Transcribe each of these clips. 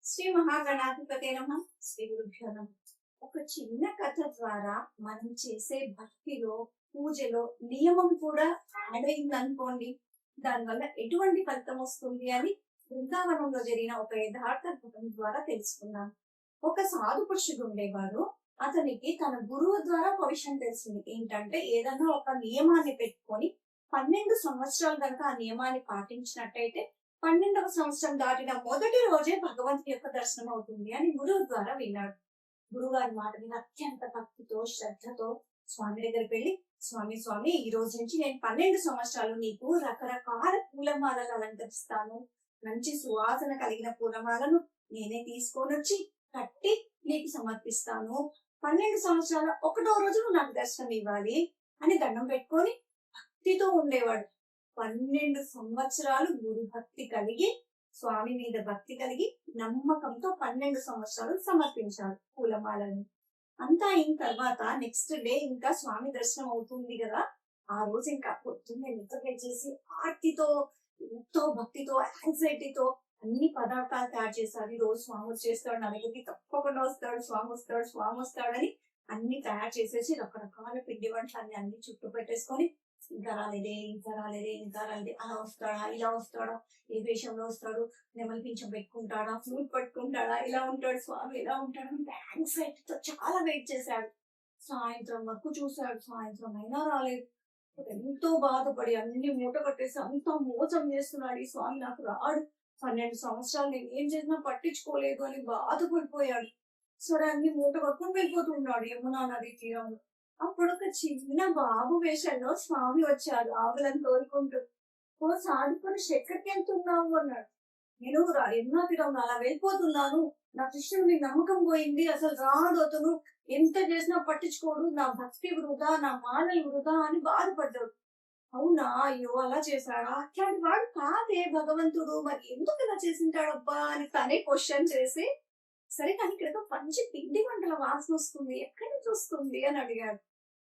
శ్రీ మహాగణాధిపతే నమః. శ్రీ గురుభ్యో నమః. ఒక చిన్న కథ ద్వారా మనం చేసే భక్తిలో, పూజలో నియమం కూడా యాడ్ అయింది అనుకోండి, దానివల్ల ఎటువంటి ఫలితం వస్తుంది అని బృందావనంలో జరిగిన ఒక యథార్థ ఘటన ద్వారా తెలుసుకున్నాం. ఒక సాధు పురుషుడు ఉండేవాడు. అతనికి తన గురువు ద్వారా ఒక విషయం తెలిసింది. ఏంటంటే ఏదన్నా ఒక నియమాన్ని పెట్టుకొని 12 సంవత్సరాలు కనుక ఆ నియమాన్ని పాటించినట్టయితే 12వ సంవత్సరం దాటిన మొదటి రోజే భగవంతుని యొక్క దర్శనం అవుతుంది అని గురువు ద్వారా విన్నాడు. గురువు గారి మాట మీద అత్యంత భక్తితో, శ్రద్ధతో స్వామి దగ్గరికి వెళ్ళి, స్వామి ఈ రోజు నుంచి నేను 12 సంవత్సరాలు నీకు రకరకాల పూలమాలలు అలంకరిస్తాను. మంచి సువాసన కలిగిన పూలమాలను నేనే తీసుకొని వచ్చి కట్టి నీకు సమర్పిస్తాను. 12 సంవత్సరాల 1వ రోజు నువ్వు నాకు దర్శనం ఇవ్వాలి అని దండం పెట్టుకొని భక్తితో ఉండేవాడు. 12 సంవత్సరాలు గురు భక్తి కలిగి, స్వామి మీద భక్తి కలిగి, నమ్మకంతో 12 సంవత్సరాలు సమర్పించాడు పూలమాలను. అంతా అయిన తర్వాత నెక్స్ట్ డే ఇంకా స్వామి దర్శనం అవుతుంది కదా, ఆ రోజు ఇంకా పొద్దున్నే నిద్ర చేసి ఆర్తితో, ఎంతో భక్తితో, యాంగ్జైటీతో అన్ని పదార్థాలు తయారు చేశారు. ఈ రోజు స్వామి వచ్చేస్తాడు, నా దగ్గరికి తప్పకుండా వస్తాడు, స్వామి వస్తాడని అన్ని తయారు చేసేసి రకరకాల పిండి వంటలు అన్ని చుట్టూ పెట్టేసుకొని ఇంకా రాలేదే అలా వస్తాడా, ఇలా వస్తాడా, ఏ వేషంలో వస్తాడు, నెమలి పింఛం పెట్టుకుంటాడా, ఫ్లూట్ పట్టుకుంటాడా, ఇలా ఉంటాడు స్వామి, ఇలా ఉంటాడు అంటే యాంగ్జైటీతో చాలా వెయిట్ చేశాడు. సాయంత్రం వరకు చూశాడు, సాయంత్రం అయినా రాలేదు. ఎంతో బాధపడి అన్ని మూట కట్టేసి అంతా మోసం చేస్తున్నాడు ఈ స్వామి, నాకు రాడు, 12 సంవత్సరాలు నేను ఏం చేసినా పట్టించుకోలేదు అని బాధపడిపోయాడు. సరే అన్ని మూట కట్టుకుని వెళ్ళిపోతున్నాడు యమునా నది తీరంలో. అప్పుడు ఒక చిన్న బాబు వేషంలో స్వామి వచ్చాడు ఆవులను తోలుకుంటూ. ఓ సాధుకుని ఎక్కడికి వెళ్తున్నావు అన్నాడు. నేను యమునా తీరంలో అలా వెళ్ళిపోతున్నాను, నా కృష్ణుడు నీ నమ్మకం పోయింది, అసలు రాడు అతను, ఎంత చేసినా పట్టించుకోడు, నా భక్తి వృధా, నా మానలు వృధా అని బాధపడ్డాడు. అవునా, అయ్యో అలా చేశాడా, అట్లాంటి వాడు కాదే భగవంతుడు, మరి ఎందుకు ఇలా చేసింటాడబ్బా అని తనే క్వశ్చన్ చేసి, సరే కానీ ఇక్కడ మంచి పిండి వంటల వాసన వస్తుంది, ఎక్కడి నుంచి వస్తుంది అని అడిగాడు.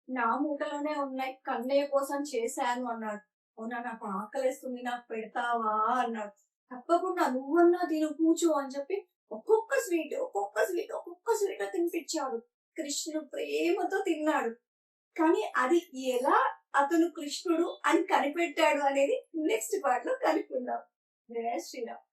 నా మూటలోనే ఉన్నాయి, కన్నయ్య కోసం చేశాను అన్నాడు. అవునా, నాకు ఆకలిస్తుంది, నాకు పెడతావా అన్నాడు. తప్పకుండా, నువ్వన్నా తిను, కూర్చో అని చెప్పి ఒక్కొక్క స్వీట్ తినిపించాడు. కృష్ణుడు ప్రేమతో తిన్నాడు. కానీ అది ఎలా అతను కృష్ణుడు అని కనిపెట్టాడు అనేది నెక్స్ట్ పార్ట్ లో కనుక్కుందాం. జయ శ్రీరామ్.